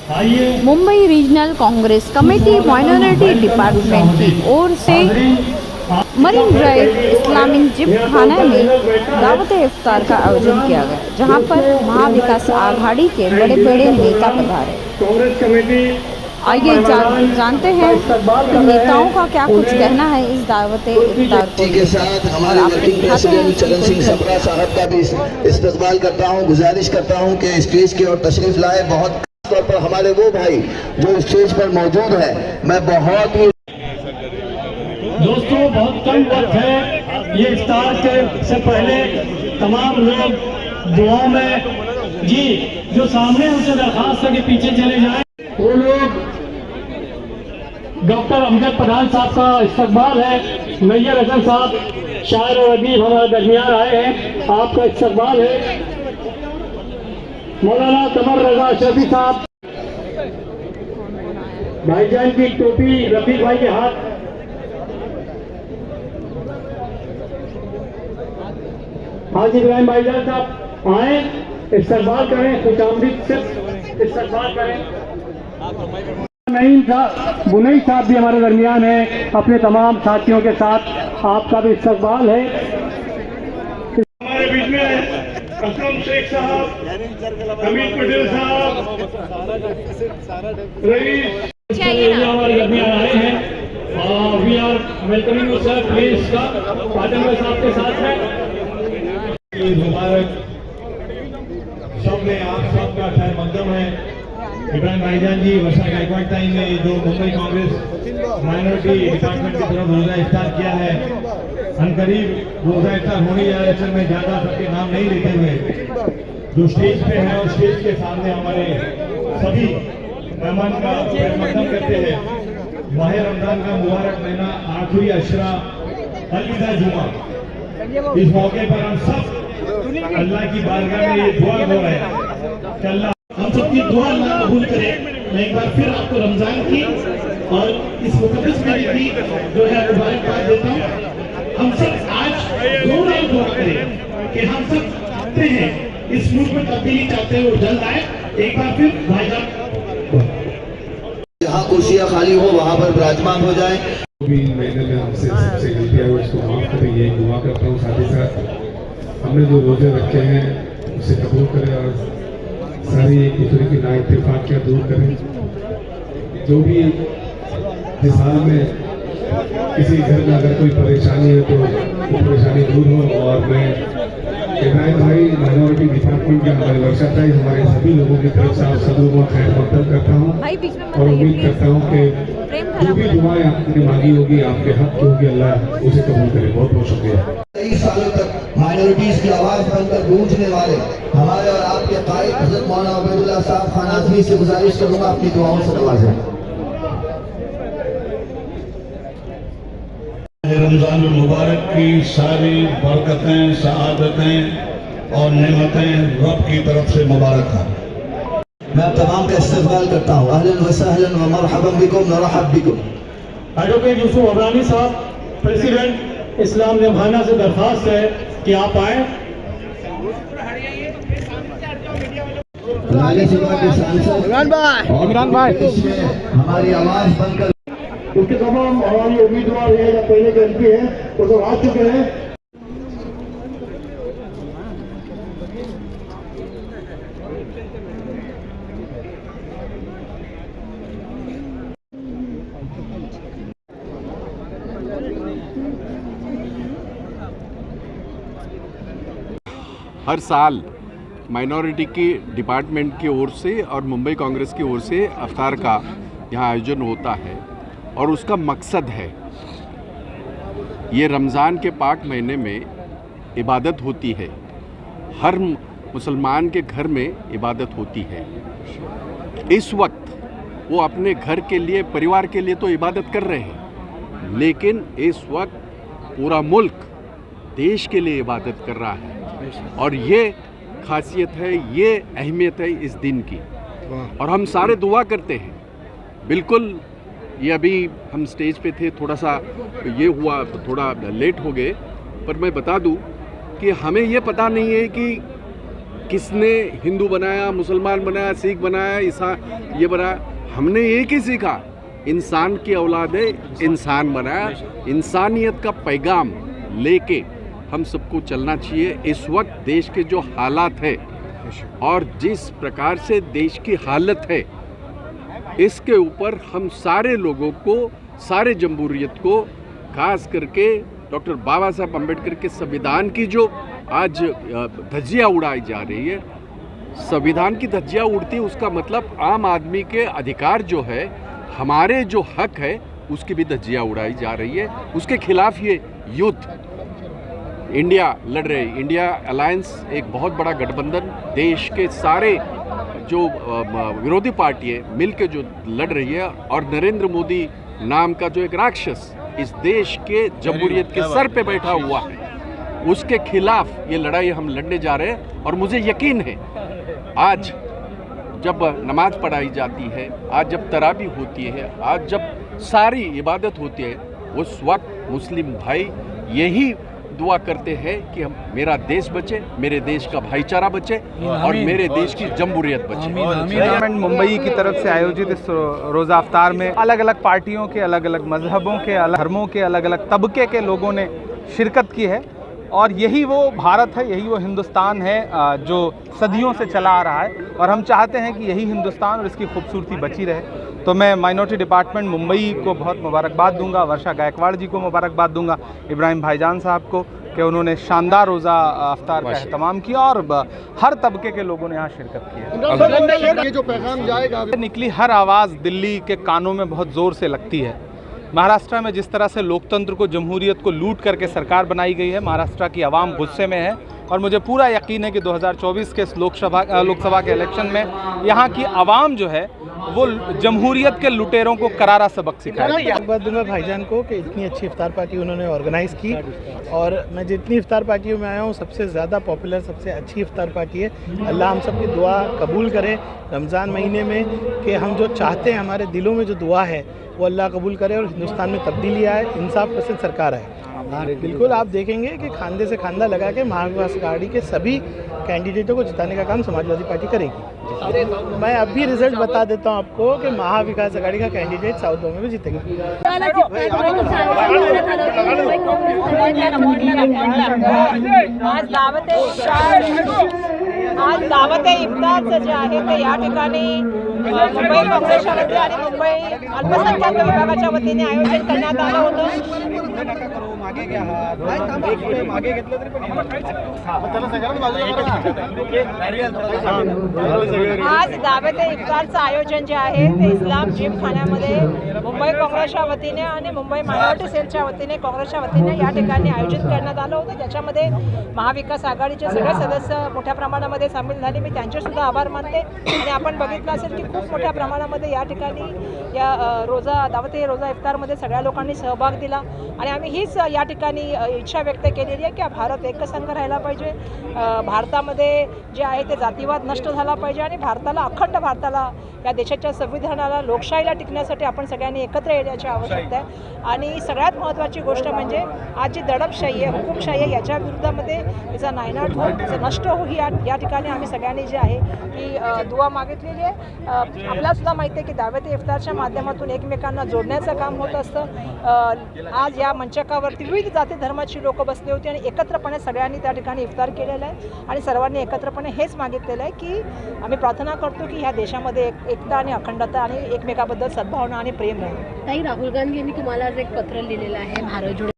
Mumbai regional Congress committee minority department की ओर से marine drive Islamic gym खाना में दावत इफ्तार का आयोजन किया गया, जहां पर महाविकास आघाड़ी के बड़े बड़े नेता पधारे। कांग्रेस कमेटी आइए जानते हैं कि नेताओं का क्या कुछ कहना है इस दावत इफ्तार को के साथ हमारे वर्किंग प्रेसिडेंट चरण सिंह सबरा साहब का भी इस्तेमाल करता हूं। गुजारिश करता हूं कि स्टेज की ओर तशरीफ लाए। बहुत खास तौर पर हमारे वो भाई जो स्टेज पर मौजूद है, मैं बहुत ही दोस्तों बहुत कम वक्त है। ये इफ्तार के से पहले तमाम लोग दुआओं में जी जो सामने उनसे दरखास्त है कि पीछे चले जाएं। वो लोग डॉक्टर अमजद प्रधान साहब का इस्तकबाल है। मैयर हसन साहब शायर और अदीब हमारे दरमियान आए हैं, आपका इस्तकबाल है। मौलाना कमर रजा शफी साहब, भाईजान की टोपी रफीक भाई के हाथ। हाजी इब्राहिम भाईजान साहब आए, इस्तकबाल करें, खुशामदीद से इस्तकबाल करें। नईम साहब, बुनई साहब भी हमारे दरमियान हैं अपने तमाम साथियों के साथ, आपका भी इस्तकबाल है। हमारे बीच में असलम शेख साहब, हमीद पटेल साहब, रईस हमारे दरमियान आए हैं। We are welcoming you sir, please Fatima साहब के साथ में मुबारक सब में आप सबका खैर मकदम है। इब्राहिम भाईजान जी वर्षा गायकवाड़ टाइम में जो मुंबई कांग्रेस माइनॉरिटी डिपार्टमेंट की तरफ रोजा इफ्तार किया है, अनकरीब रोजा इफ्तार होने जा रहा है। मैं ज्यादा सबके नाम नहीं लेते हुए जो स्टेज पे है और स्टेज के सामने हमारे सभी मेहमान का मकदम करते हैं। माह रमजान का मुबारक महीना, आखिरी अशरा, अलविदा जुमा। इस मौके पर हम सब अल्लाह की बारगाह में ये दुआ हो रहे हैं कि अल्लाह हम सबकी दुआ अल्लाह कबूल करे। मैं एक बार फिर आपको रमजान की और इस मुकद्दस महीने की जो है मुबारकबाद देता हूँ। हम सब आज दुआ करें कि हम सब चाहते हैं इस मुल्क में तब्दीली चाहते हैं और जल्द आए। एक बार फिर भाईजान जहाँ कुर्सियाँ खाली हो वहाँ पर विराजमान हो जाए। महीने में हमसे सबसे गलतियाँ हुई, उसको माफ करें, ये दुआ करता हूँ। साथ ही साथ हमने जो रोजे रखे हैं उसे कबूल करें और सारी दूसरे की ना इत्तेफाकियाँ दूर करें। जो भी जिस हाल में किसी घर में अगर कोई परेशानी है तो वो परेशानी दूर हो। और मैं इब्राहिम भाई माइनॉरिटी डिपार्टमेंट के हमारे वर्षा टाइम हमारे सभी लोगों की तरफ से आप सब लोगों का खैर मकदम करता हूँ और उम्मीद करता हूँ कि जो भी दुआएं आपने मांगी होगी, आपके हक की होगी, अल्लाह उसे कबूल करे। बहुत बहुत शुक्रिया। कई सालों तक माइनॉरिटीज की आवाज बनकर गूंजने वाले हमारे और आपके कायद हजरत मौलाना उबैदुल्लाह साहब खान आजमी से गुजारिश करूंगा अपनी दुआओं से नवाजें। रमजान मुबारक की सारी बरकतें, सआदतें और नेमतें रब की तरफ से मुबारक हैं। मैं तमाम का इस्तकबाल करता हूँ। अहलन व सहलन व मरहबन बिकुम व रहब बिकुम। एडवोकेट यूसुफ अबरानी साहब, प्रेसिडेंट इस्लाम निभाना से दरखास्त है कि आप आए। इमरान भाई हमारी आवाज बनकर उसके तमाम हमारी उम्मीदवार है या पहले के एमपी हैं वो तो आ चुके हैं। हर साल माइनॉरिटी की डिपार्टमेंट की ओर से और मुंबई कांग्रेस की ओर से इफ्तार का यहाँ आयोजन होता है और उसका मकसद है ये रमज़ान के पाक महीने में इबादत होती है। हर मुसलमान के घर में इबादत होती है। इस वक्त वो अपने घर के लिए, परिवार के लिए तो इबादत कर रहे हैं, लेकिन इस वक्त पूरा मुल्क देश के लिए इबादत कर रहा है। और ये खासियत है, ये अहमियत है इस दिन की। और हम सारे दुआ करते हैं। बिल्कुल ये अभी हम स्टेज पे थे, थोड़ा सा ये हुआ, थोड़ा लेट हो गए, पर मैं बता दूं कि हमें ये पता नहीं है कि किसने हिंदू बनाया, मुसलमान बनाया, सिख बनाया, ईसाई ये बनाया? हमने एक ही सीखा, इंसान की औलाद है, इंसान बनाया। इंसानियत का पैगाम लेके हम सबको चलना चाहिए। इस वक्त देश के जो हालात है और जिस प्रकार से देश की हालत है, इसके ऊपर हम सारे लोगों को, सारे जमहूरियत को, खास करके डॉक्टर बाबा साहब अम्बेडकर के संविधान की जो आज धज्जियाँ उड़ाई जा रही है, संविधान की धज्जियाँ उड़ती है, उसका मतलब आम आदमी के अधिकार जो है, हमारे जो हक है, उसकी भी धज्जियाँ उड़ाई जा रही है। उसके खिलाफ ये युद्ध इंडिया लड़ रही है। इंडिया अलायंस एक बहुत बड़ा गठबंधन, देश के सारे जो विरोधी पार्टी है मिल के जो लड़ रही है, और नरेंद्र मोदी नाम का जो एक राक्षस इस देश के जमहूरियत के सर पे बैठा हुआ है, उसके खिलाफ ये लड़ाई हम लड़ने जा रहे हैं। और मुझे यकीन है आज जब नमाज पढ़ाई जाती है, आज जब तरावी होती है, आज जब सारी इबादत होती है, उस वक्त मुस्लिम भाई यही दुआ करते हैं कि हम, मेरा देश बचे, मेरे देश का भाईचारा बचे और मेरे देश की जमहूरियत बचे। गवर्नमेंट मुंबई की तरफ से आयोजित इस रोज़ा अफ्तार में अलग अलग पार्टियों के, अलग अलग मजहबों के, अलग धर्मों के, अलग अलग तबके के लोगों ने शिरकत की है। और यही वो भारत है, यही वो हिंदुस्तान है जो सदियों से चला आ रहा है, और हम चाहते हैं कि यही हिंदुस्तान और इसकी खूबसूरती बची रहे। तो मैं माइनॉरिटी डिपार्टमेंट मुंबई को बहुत मुबारकबाद दूंगा, वर्षा गायकवाड़ जी को मुबारकबाद दूंगा, इब्राहिम भाईजान साहब को, कि उन्होंने शानदार रोज़ा अफ्तार का एहतमाम किया और हर तबके के लोगों ने यहाँ शिरकत की है। ये जो पैगाम जाएगा, निकली हर आवाज़ दिल्ली के कानों में बहुत ज़ोर से लगती है। महाराष्ट्र में जिस तरह से लोकतंत्र को, जमहूरियत को लूट करके सरकार बनाई गई है, महाराष्ट्र की आवाम गुस्से में है, और मुझे पूरा यकीन है कि 2024 के लोकसभा के इलेक्शन में यहाँ की आवाम जो है वो जमहूरियत के लुटेरों को करारा सबक सिखाएगी। धन्यवाद दूंगा भाईजान को कि इतनी अच्छी इफ्तार पार्टी उन्होंने ऑर्गेनाइज़ की, और मैं जितनी इफ्तार पार्टियों में आया हूँ सबसे ज़्यादा पॉपुलर, सबसे अच्छी इफ्तार पार्टी है। अल्लाह हम सब की दुआ कबूल करे रमज़ान महीने में, कि हम जो चाहते हैं, हमारे दिलों में जो दुआ है वो अल्लाह कबूल करे और हिंदुस्तान में तब्दीली आए, इंसाफ पसंद सरकार आए। बिल्कुल आप देखेंगे कि खांदे से खांदा लगा के महाविकास अघाड़ी के सभी कैंडिडेटों को जिताने का काम समाजवादी पार्टी करेगी। मैं अभी रिजल्ट बता देता हूं आपको कि महाविकास अघाड़ी का कैंडिडेट साउथ बॉम्बे में जीतेगा। आज दावत इफ्तारचं जे आहे ते या ठिकाणी मुंबई काँग्रेसच्या वतीने आणि मुंबई अल्पसंख्याक विभागाच्या वतीने आयोजन करण्यात आलं होतं। आज दावत इफ्तारचं आयोजन जे आहे ते इस्लाम जिमखान्यामध्ये मुंबई काँग्रेसच्या वतीने आणि मुंबई मायनॉरिटी सेलच्या वतीने, काँग्रेसच्या वतीने या ठिकाणी आयोजित करण्यात आलं होतं, ज्याच्यामध्ये महाविकास आघाडीचे सगळे सदस्य मोठ्या प्रमाणामध्ये सामील झाले। मी त्यांचे सुद्धा आभार मानते। आणि आपण बघितलं असेल की खूप मोठ्या प्रमाणामध्ये या ठिकाणी या दावत रोजा इफ्तारमध्ये सगळ्या लोकांनी सहभाग दिला, आणि आम्ही हीच या ठिकाणी इच्छा व्यक्त केलेली आहे की भारत एकसंघ राहिला पाहिजे, भारतामध्ये जे आहे ते जातीवाद नष्ट झाला पाहिजे, आणि भारताला, अखंड भारताला, या देशाच्या संविधानाला, लोकशाहीला टिकण्यासाठी आपण सगळ्यांनी एकत्र येण्याची आवश्यकता आहे। आणि सगळ्यात महत्त्वाची गोष्ट म्हणजे आज जी दडपशाही आहे, हुकुमशाही आहे, याच्या विरुद्धामध्ये याचा नायनाट हो, याचं नष्ट हो, ही या ठिकाणी आम्ही सगळ्यांनी जे आहे की दुआ मागितलेली आहे। आपल्याला सुद्धा माहिती आहे की दावत इफ्तारच्या माध्यमातून एकमेकांना जोडण्याचं काम होत असतं। आज या मंचकावरती विविध जाती धर्माची लोक बसली होती आणि एकत्रपणे सगळ्यांनी त्या ठिकाणी इफ्तार केलेलं आहे, आणि सर्वांनी एकत्रपणे हेच मागितलेलं आहे की आम्ही प्रार्थना करतो की ह्या देशामध्ये एकता आणि अखंडता आणि एकमेकाबद्दल सद्भावना आणि प्रेम राहील। ताई, राहुल गांधी यांनी तुम्हाला आज एक पत्र लिहिलेलं आहे, भारत जोडो